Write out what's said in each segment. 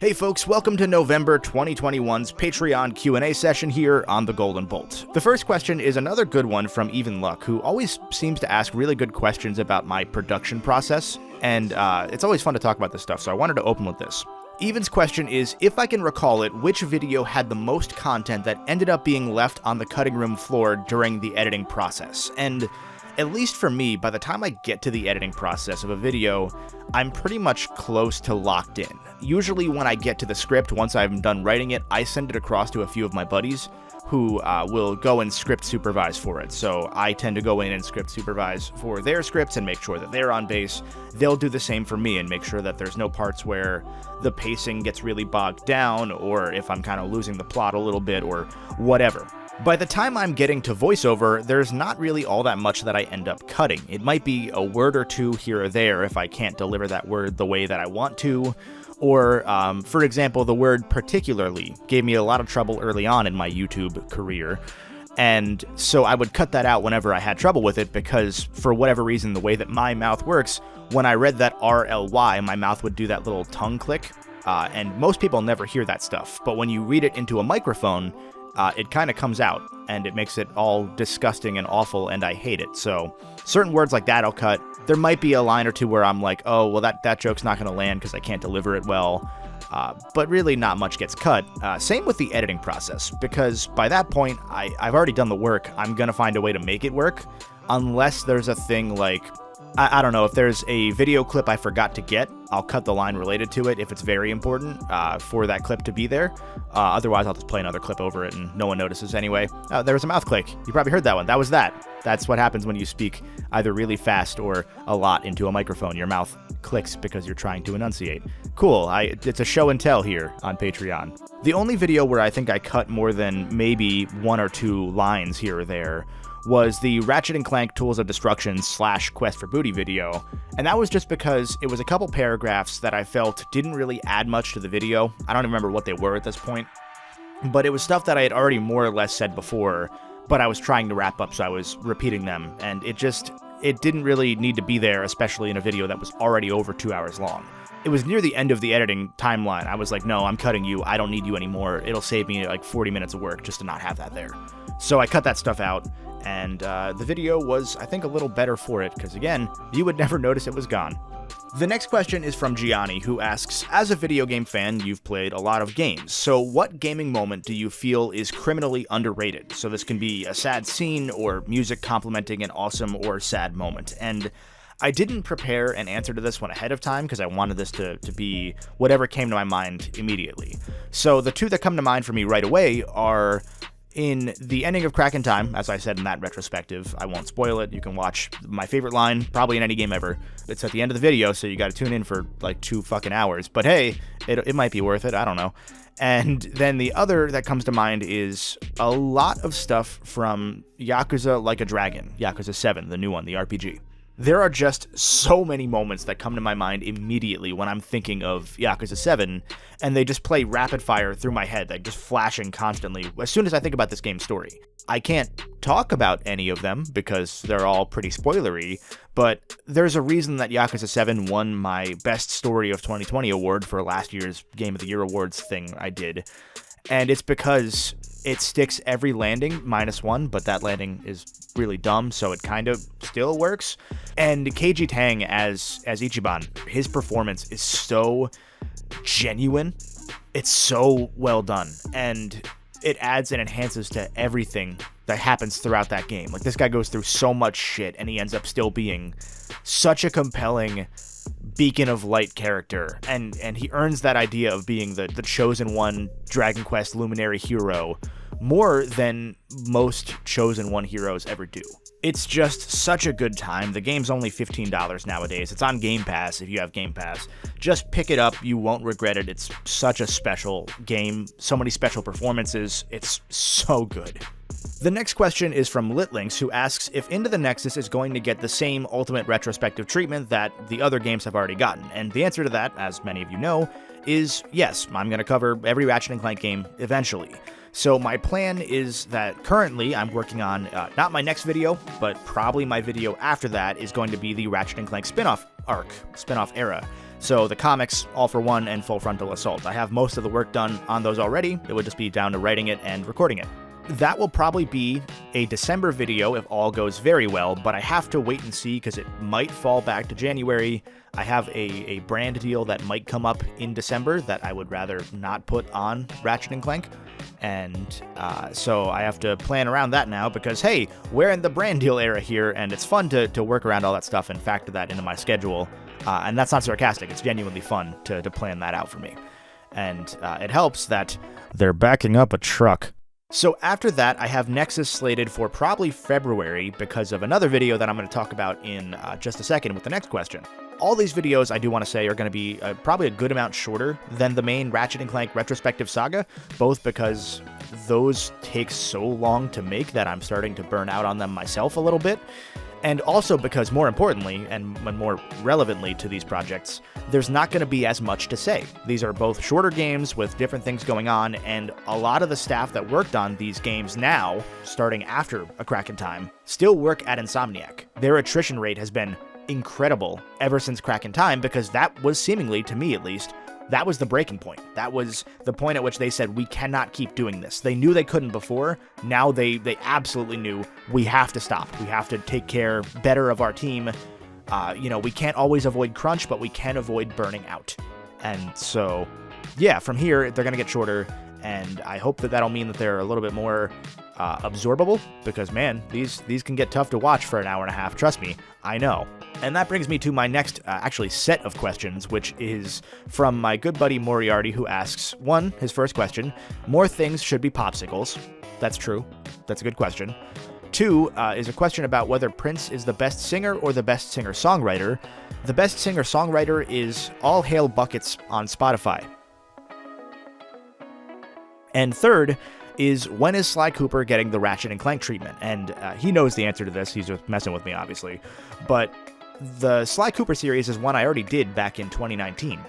Hey folks, welcome to November 2021's Patreon Q&A session here on The Golden Bolt. The first question is another good one from Even Luck, who always seems to ask really good questions about my production process, and it's always fun to talk about this stuff, so I wanted to open with this. Evan's question is, if I can recall it, which video had the most content that ended up being left on the cutting room floor during the editing process? And at least for me, by the time I get to the editing process of a video, I'm pretty much close to locked in. Usually when I get to the script, once I'm done writing it, I send it across to a few of my buddies who will go and script supervise for it. So I tend to go in and script supervise for their scripts and make sure that they're on base. They'll do the same for me and make sure that there's no parts where the pacing gets really bogged down, or if I'm kind of losing the plot a little bit or whatever. By the time I'm getting to voiceover, there's not really all that much that I end up cutting. It might be a word or two here or there if I can't deliver that word the way that I want to, or, for example, the word particularly gave me a lot of trouble early on in my YouTube career, and so I would cut that out whenever I had trouble with it because, for whatever reason, the way that my mouth works, when I read that RLY, my mouth would do that little tongue click, and most people never hear that stuff, but when you read it into a microphone, it kind of comes out, and it makes it all disgusting and awful, and I hate it. So certain words like that I'll cut. There might be a line or two where I'm like, oh, well, that joke's not going to land because I can't deliver it well. But really not much gets cut. Same with the editing process, because by that point, I've already done the work. I'm going to find a way to make it work, unless there's a thing like, I don't know, if there's a video clip I forgot to get, I'll cut the line related to it if it's very important for that clip to be there. Otherwise, I'll just play another clip over it and no one notices anyway. There was a mouth click. You probably heard that one. That was that. That's what happens when you speak either really fast or a lot into a microphone. Your mouth clicks because you're trying to enunciate. Cool. It's a show and tell here on Patreon. The only video where I think I cut more than maybe one or two lines here or there was the Ratchet and Clank Tools of Destruction / Quest for Booty video, and that was just because it was a couple paragraphs that I felt didn't really add much to the video. I don't even remember what they were at this point, but it was stuff that I had already more or less said before, but I was trying to wrap up, so I was repeating them, and it didn't really need to be there, especially in a video that was already over 2 hours long. It was near the end of the editing timeline. I was like, no, I'm cutting you. I don't need you anymore. It'll save me like 40 minutes of work just to not have that there. So I cut that stuff out, and the video was, I think, a little better for it, because again, you would never notice it was gone. The next question is from Gianni, who asks, as a video game fan, you've played a lot of games, so what gaming moment do you feel is criminally underrated? So this can be a sad scene, or music complementing an awesome or sad moment, and I didn't prepare an answer to this one ahead of time because I wanted this to be whatever came to my mind immediately. So the two that come to mind for me right away are in the ending of Crack in Time, as I said in that retrospective. I won't spoil it. You can watch my favorite line, probably in any game ever. It's at the end of the video, so you got to tune in for like 2 fucking hours. But hey, it might be worth it. I don't know. And then the other that comes to mind is a lot of stuff from Yakuza Like a Dragon, Yakuza 7, the new one, the RPG. There are just so many moments that come to my mind immediately when I'm thinking of Yakuza 7, and they just play rapid fire through my head, like just flashing constantly as soon as I think about this game's story. I can't talk about any of them because they're all pretty spoilery, but there's a reason that Yakuza 7 won my Best Story of 2020 award for last year's Game of the Year awards thing I did, and it's because it sticks every landing -1, but that landing is really dumb, so it kind of still works. And Keiji Tang as Ichiban, his performance is so genuine. It's so well done, and it adds and enhances to everything that happens throughout that game. Like, this guy goes through so much shit, and he ends up still being such a compelling beacon of light character, and he earns that idea of being the chosen one Dragon Quest luminary hero more than most chosen one heroes ever do. It's just such a good time. The game's only $15 nowadays. It's on Game Pass if you have Game Pass. Just pick it up. You won't regret it. It's such a special game. So many special performances. It's so good. The next question is from Litlinks, who asks if Into the Nexus is going to get the same ultimate retrospective treatment that the other games have already gotten. And the answer to that, as many of you know, is yes. I'm going to cover every Ratchet & Clank game eventually. So my plan is that currently I'm working on, not my next video, but probably my video after that is going to be the Ratchet & Clank spin-off era. So the comics, All for One, and Full Frontal Assault. I have most of the work done on those already. It would just be down to writing it and recording it. That will probably be a December video if all goes very well, but I have to wait and see because it might fall back to January. I have a brand deal that might come up in December that I would rather not put on Ratchet and Clank. And so I have to plan around that now because, hey, we're in the brand deal era here, and it's fun to work around all that stuff and factor that into my schedule. And that's not sarcastic. It's genuinely fun to plan that out for me. And it helps that they're backing up a truck. So after that, I have Nexus slated for probably February because of another video that I'm going to talk about in just a second with the next question. All these videos, I do want to say, are going to be probably a good amount shorter than the main Ratchet & Clank retrospective saga, both because those take so long to make that I'm starting to burn out on them myself a little bit, and also because, more importantly, and more relevantly to these projects, there's not going to be as much to say. These are both shorter games with different things going on, and a lot of the staff that worked on these games now, starting after A Crack in Time, still work at Insomniac. Their attrition rate has been incredible ever since Crack in Time, because that was seemingly, to me at least, that was the breaking point. That was the point at which they said, we cannot keep doing this. They knew they couldn't before. Now they absolutely knew we have to stop. We have to take care better of our team. We can't always avoid crunch, but we can avoid burning out. And so, yeah, from here, they're going to get shorter. And I hope that that'll mean that they're a little bit more absorbable, because, man, these can get tough to watch for an hour and a half. Trust me, I know. And that brings me to my next, set of questions, which is from my good buddy Moriarty, who asks, his first question, more things should be popsicles. That's true. That's a good question. 2 is a question about whether Prince is the best singer or the best singer-songwriter. The best singer-songwriter is All Hail Buckets on Spotify. And 3rd is, when is Sly Cooper getting the Ratchet and Clank treatment? And he knows the answer to this. He's just messing with me, obviously. But the Sly Cooper series is one I already did back in 2019.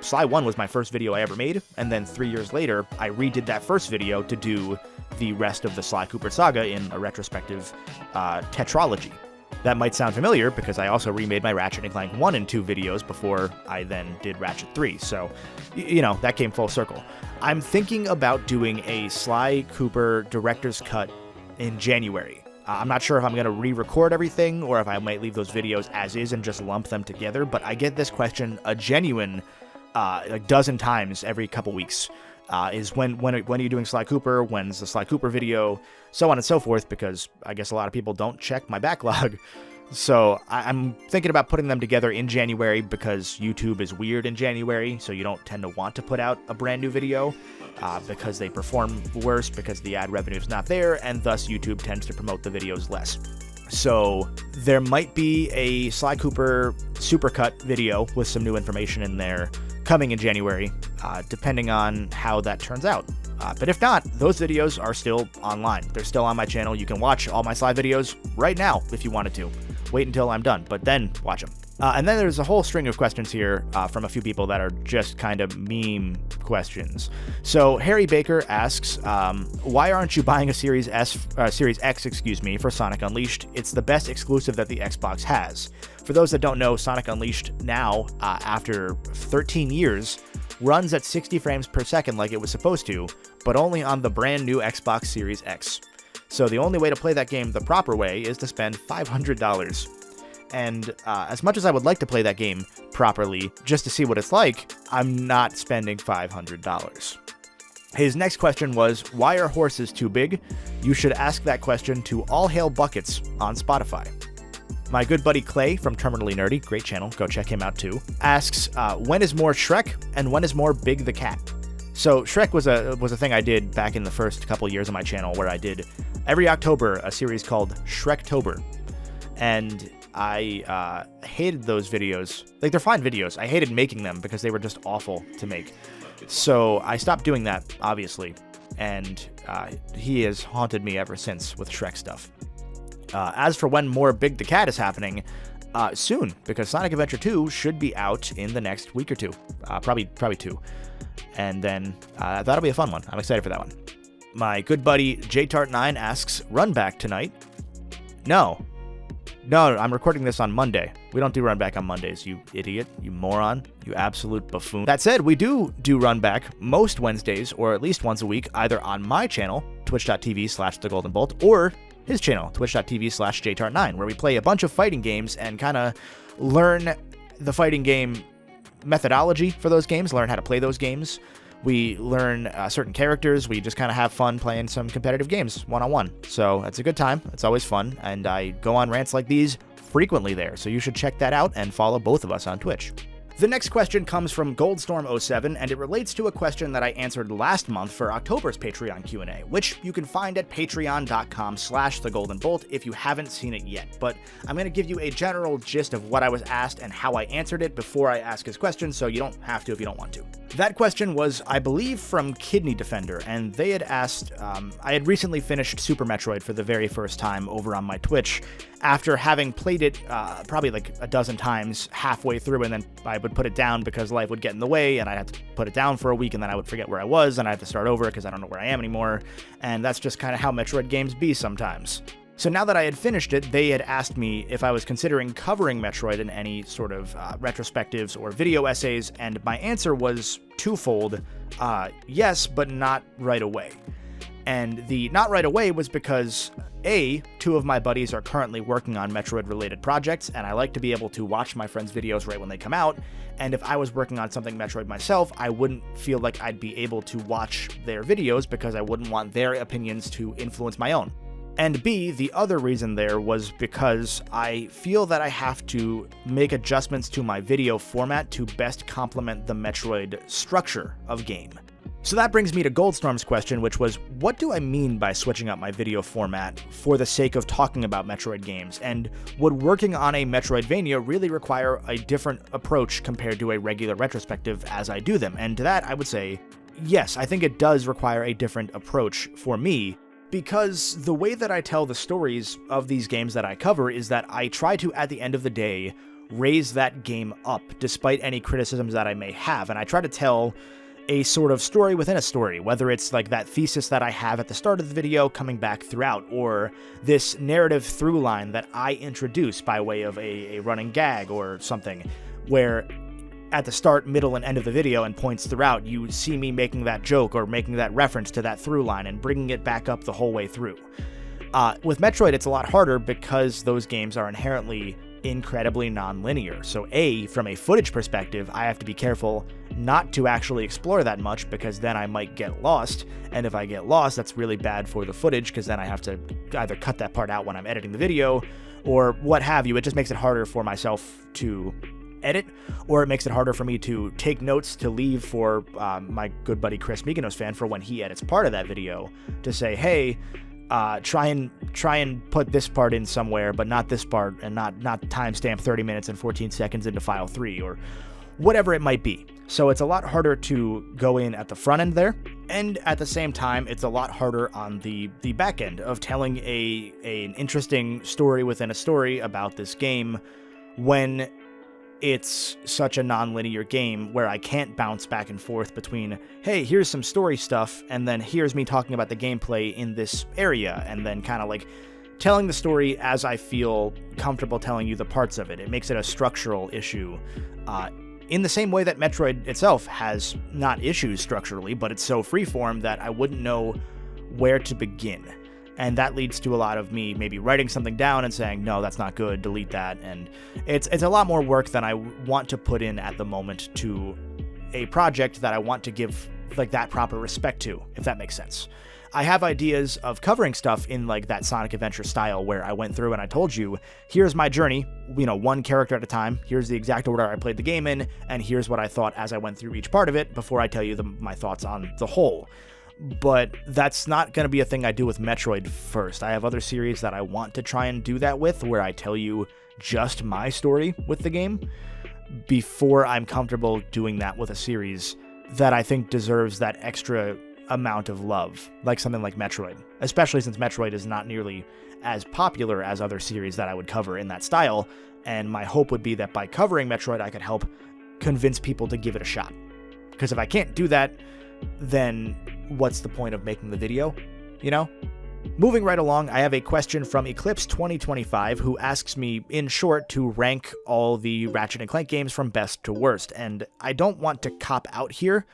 Sly 1 was my first video I ever made, and then 3 years later, I redid that first video to do the rest of the Sly Cooper saga in a retrospective tetralogy. That might sound familiar because I also remade my Ratchet and Clank 1 and 2 videos before I then did Ratchet 3, so, that came full circle. I'm thinking about doing a Sly Cooper director's cut in January. I'm not sure if I'm going to re-record everything or if I might leave those videos as is and just lump them together, but I get this question a genuine dozen times every couple weeks. Is when are you doing Sly Cooper? When's the Sly Cooper video? So on and so forth, because I guess a lot of people don't check my backlog. So I'm thinking about putting them together in January because YouTube is weird in January, so you don't tend to want to put out a brand new video because they perform worse because the ad revenue is not there, and thus YouTube tends to promote the videos less. So there might be a Sly Cooper supercut video with some new information in there coming in January, depending on how that turns out. But if not, those videos are still online. They're still on my channel. You can watch all my Sly videos right now if you wanted to. Wait until I'm done, but then watch them. And then there's a whole string of questions here from a few people that are just kind of meme questions. So Harry Baker asks, why aren't you buying a Series X, for Sonic Unleashed? It's the best exclusive that the Xbox has. For those that don't know, Sonic Unleashed now, after 13 years, runs at 60 frames per second like it was supposed to, but only on the brand new Xbox Series X. So the only way to play that game the proper way is to spend $500. And as much as I would like to play that game properly, just to see what it's like, I'm not spending $500. His next question was, why are horses too big? You should ask that question to All Hail Buckets on Spotify. My good buddy Clay from Terminally Nerdy, great channel, go check him out too, asks, when is more Shrek and when is more Big the Cat? So Shrek was a thing I did back in the first couple years of my channel, where I did every October a series called Shrektober. And I hated those videos. Like, they're fine videos. I hated making them because they were just awful to make. So I stopped doing that, obviously. And he has haunted me ever since with Shrek stuff. As for when more Big the Cat is happening, soon, because Sonic Adventure 2 should be out in the next week or two. Probably 2. And then that'll be a fun one. I'm excited for that one. My good buddy JTart9 asks, run back tonight? No. No, I'm recording this on Monday. We don't do Run Back on Mondays, you idiot, you moron, you absolute buffoon. That said, we do Run Back most Wednesdays, or at least once a week, either on my channel, twitch.tv/thegoldenbolt, or his channel, twitch.tv/jtart9, where we play a bunch of fighting games and kind of learn the fighting game methodology for those games, learn how to play those games. We learn certain characters. We just kind of have fun playing some competitive games one-on-one. So it's a good time. It's always fun. And I go on rants like these frequently there. So you should check that out and follow both of us on Twitch. The next question comes from Goldstorm07, and it relates to a question that I answered last month for October's Patreon Q&A, which you can find at patreon.com/thegoldenbolt if you haven't seen it yet. But I'm going to give you a general gist of what I was asked and how I answered it before I ask his question, so you don't have to if you don't want to. That question was, I believe, from Kidney Defender, and they had asked, I had recently finished Super Metroid for the very first time over on my Twitch, after having played it probably like a dozen times halfway through, and then I would put it down because life would get in the way, and I'd have to put it down for a week, and then I would forget where I was, and I'd have to start over because I don't know where I am anymore, and that's just kind of how Metroid games be sometimes. So now that I had finished it, they had asked me if I was considering covering Metroid in any sort of retrospectives or video essays, and my answer was twofold: yes, but not right away. And the not right away was because, A, two of my buddies are currently working on Metroid-related projects, and I like to be able to watch my friends' videos right when they come out, and if I was working on something Metroid myself, I wouldn't feel like I'd be able to watch their videos because I wouldn't want their opinions to influence my own. And B, the other reason there was because I feel that I have to make adjustments to my video format to best complement the Metroid structure of game. So that brings me to Goldstorm's question, which was, what do I mean by switching up my video format for the sake of talking about Metroid games, and would working on a Metroidvania really require a different approach compared to a regular retrospective as I do them? And to that, I would say, yes, I think it does require a different approach for me, because the way that I tell the stories of these games that I cover is that I try to, at the end of the day, raise that game up, despite any criticisms that I may have, and I try to tell a sort of story within a story, whether it's like that thesis that I have at the start of the video coming back throughout, or this narrative through line that I introduce by way of a running gag or something, where at the start, middle, and end of the video and points throughout, you see me making that joke or making that reference to that through line and bringing it back up the whole way through. With Metroid, it's a lot harder because those games are inherently incredibly non-linear. So A, from a footage perspective, I have to be careful not to actually explore that much because then I might get lost, and if I get lost, that's really bad for the footage because then I have to either cut that part out when I'm editing the video or what have you. It just makes it harder for myself to edit, or it makes it harder for me to take notes to leave for my good buddy Chris Mykonos fan for when he edits part of that video to say, hey, try and put this part in somewhere, but not this part, and not timestamp 30 minutes and 14 seconds into file 3, or whatever it might be. So it's a lot harder to go in at the front end there, and at the same time, it's a lot harder on the back end of telling an interesting story within a story about this game when it's such a non-linear game where I can't bounce back and forth between, hey, here's some story stuff, and then here's me talking about the gameplay in this area, and then kind of like telling the story as I feel comfortable telling you the parts of it. It makes it a structural issue, in the same way that Metroid itself has not issues structurally, but it's so freeform that I wouldn't know where to begin. And that leads to a lot of me maybe writing something down and saying, no, that's not good, delete that. And it's a lot more work than I want to put in at the moment to a project that I want to give like that proper respect to, if that makes sense. I have ideas of covering stuff in like that Sonic Adventure style where I went through and I told you, here's my journey, one character at a time, here's the exact order I played the game in, and here's what I thought as I went through each part of it before I tell you my thoughts on the whole. But that's not going to be a thing I do with Metroid first. I have other series that I want to try and do that with, where I tell you just my story with the game before I'm comfortable doing that with a series that I think deserves that extra amount of love, like something like Metroid, especially since Metroid is not nearly as popular as other series that I would cover in that style, and my hope would be that by covering Metroid I could help convince people to give it a shot. Because if I can't do that, then what's the point of making the video, Moving right along, I have a question from Eclipse 2025 who asks me, in short, to rank all the Ratchet and Clank games from best to worst. And I don't want to cop out here,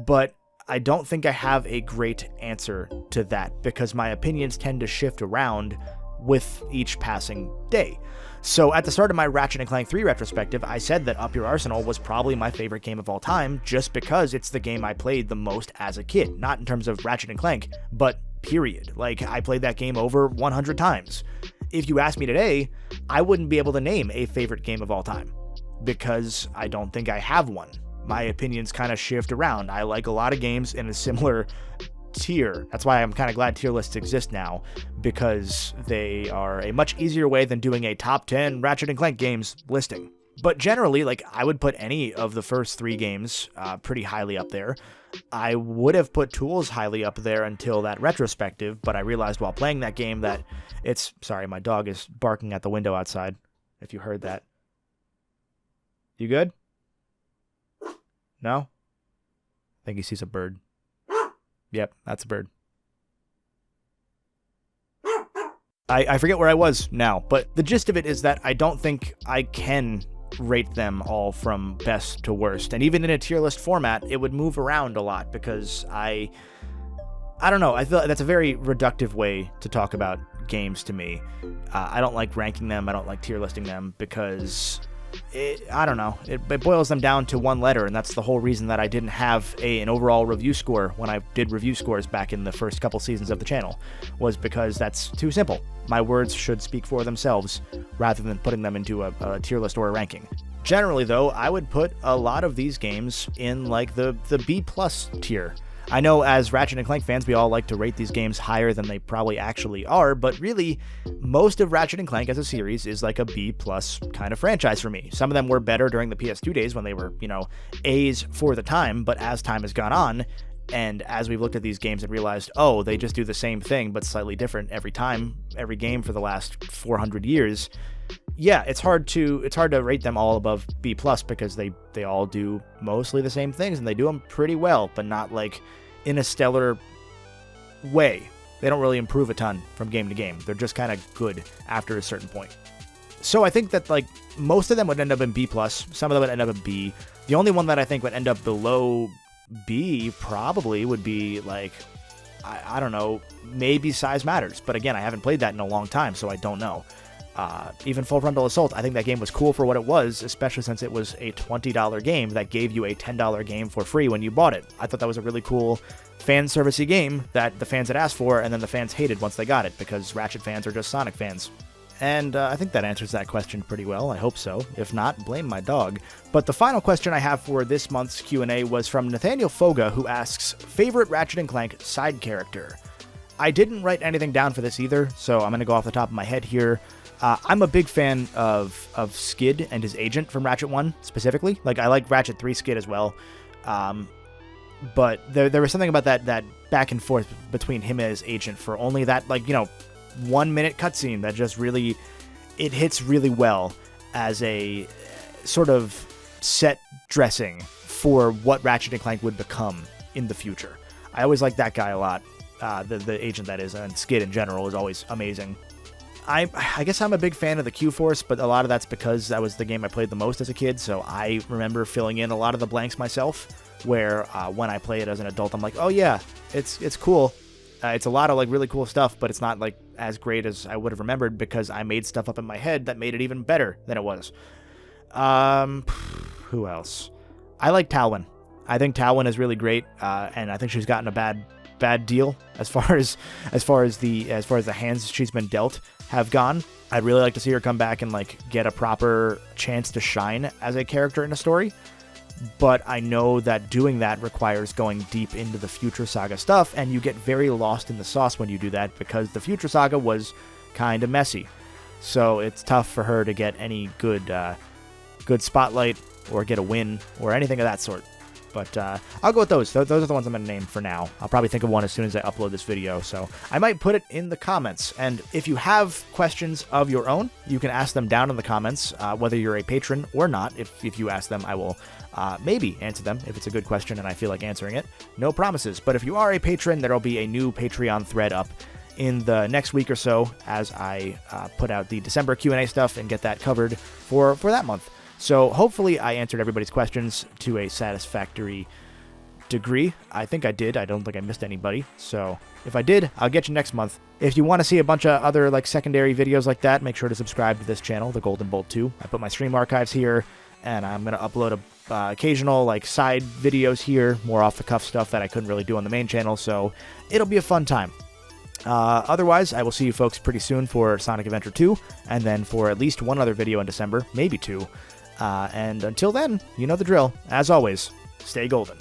but I don't think I have a great answer to that because my opinions tend to shift around with each passing day. So at the start of my Ratchet and Clank 3 retrospective, I said that Up Your Arsenal was probably my favorite game of all time just because it's the game I played the most as a kid. Not in terms of Ratchet and Clank, but period. Like, I played that game over 100 times. If you ask me today, I wouldn't be able to name a favorite game of all time because I don't think I have one. My opinions kind of shift around. I like a lot of games in a similar tier. That's why I'm kind of glad tier lists exist now, because they are a much easier way than doing a top 10 Ratchet and Clank games listing. But generally, like, I would put any of the first 3 games pretty highly up there. I would have put Tools highly up there until that retrospective, but I realized while playing that game that it's... Sorry, my dog is barking at the window outside, if you heard that. You good? No? I think he sees a bird. Yep, that's a bird. I forget where I was now, but the gist of it is that I don't think I can rate them all from best to worst. And even in a tier list format, it would move around a lot because I don't know, I feel like that's a very reductive way to talk about games to me. I don't like ranking them, I don't like tier listing them because... I don't know. It boils them down to one letter, and that's the whole reason that I didn't have an overall review score when I did review scores back in the first couple seasons of the channel, was because that's too simple. My words should speak for themselves rather than putting them into a tier list or a ranking. Generally, though, I would put a lot of these games in like the B+ tier. I know as Ratchet and Clank fans, we all like to rate these games higher than they probably actually are, but really, most of Ratchet and Clank as a series is like a B+ kind of franchise for me. Some of them were better during the PS2 days when they were, you know, A's for the time, but as time has gone on, and as we've looked at th+ games and realized, oh, they just do the same thing, but slightly different every time, every game for the last 400 years, yeah, it's hard to rate them all above B+ because they all do mostly the same things, and they do them pretty well, but not like in a stellar way. They don't really improve a ton from game to game. They're just kind of good after a certain point. So I think that like most of them would end up in B+, some of them would end up in B. The only one that I think would end up below B probably would be like, I don't know, maybe Size Matters. But again, I haven't played that in a long time, so I don't know. Even Full Frontal Assault, I think that game was cool for what it was, especially since it was a $20 game that gave you a $10 game for free when you bought it. I thought that was a really cool fan servicey game that the fans had asked for, and then the fans hated once they got it, because Ratchet fans are just Sonic fans. And I think that answers that question pretty well. I hope so. If not, blame my dog. But the final question I have for this month's Q&A was from Nathaniel Foga, who asks, favorite Ratchet & Clank side character? I didn't write anything down for this either, so I'm going to go off the top of my head here. I'm a big fan of Skid and his agent from Ratchet 1, specifically. Like, I like Ratchet 3 Skid as well. But there was something about that back and forth between him and his agent for only that, like, 1 minute cutscene that just really, it hits really well as a sort of set dressing for what Ratchet & Clank would become in the future. I always like that guy a lot. The agent, that is, and Skid in general is always amazing. I guess I'm a big fan of the Q-Force, but a lot of that's because that was the game I played the most as a kid, so I remember filling in a lot of the blanks myself, where when I play it as an adult, I'm like, oh yeah, it's cool. It's a lot of like really cool stuff, but it's not like as great as I would have remembered because I made stuff up in my head that made it even better than it was. Who else? I like Talwyn. I think Talwyn is really great, and I think she's gotten a bad deal as far as the hands she's been dealt have gone. I'd really like to see her come back and like get a proper chance to shine as a character in a story. But I know that doing that requires going deep into the Future Saga stuff, and you get very lost in the sauce when you do that because the Future Saga was kind of messy. So it's tough for her to get any good spotlight or get a win or anything of that sort. But I'll go with those. Those are the ones I'm going to name for now. I'll probably think of one as soon as I upload this video, so I might put it in the comments. And if you have questions of your own, you can ask them down in the comments, whether you're a patron or not. If you ask them, I will maybe answer them if it's a good question and I feel like answering it. No promises. But if you are a patron, there will be a new Patreon thread up in the next week or so as I put out the December Q&A stuff and get that covered for that month. So hopefully I answered everybody's questions to a satisfactory degree. I think I did. I don't think I missed anybody. So if I did, I'll get you next month. If you want to see a bunch of other like secondary videos like that, make sure to subscribe to this channel, The Golden Bolt 2. I put my stream archives here, and I'm going to upload occasional like side videos here, more off the cuff stuff that I couldn't really do on the main channel. So it'll be a fun time. Otherwise, I will see you folks pretty soon for Sonic Adventure 2, and then for at least one other video in December, maybe two. And until then, you know the drill. As always, stay golden.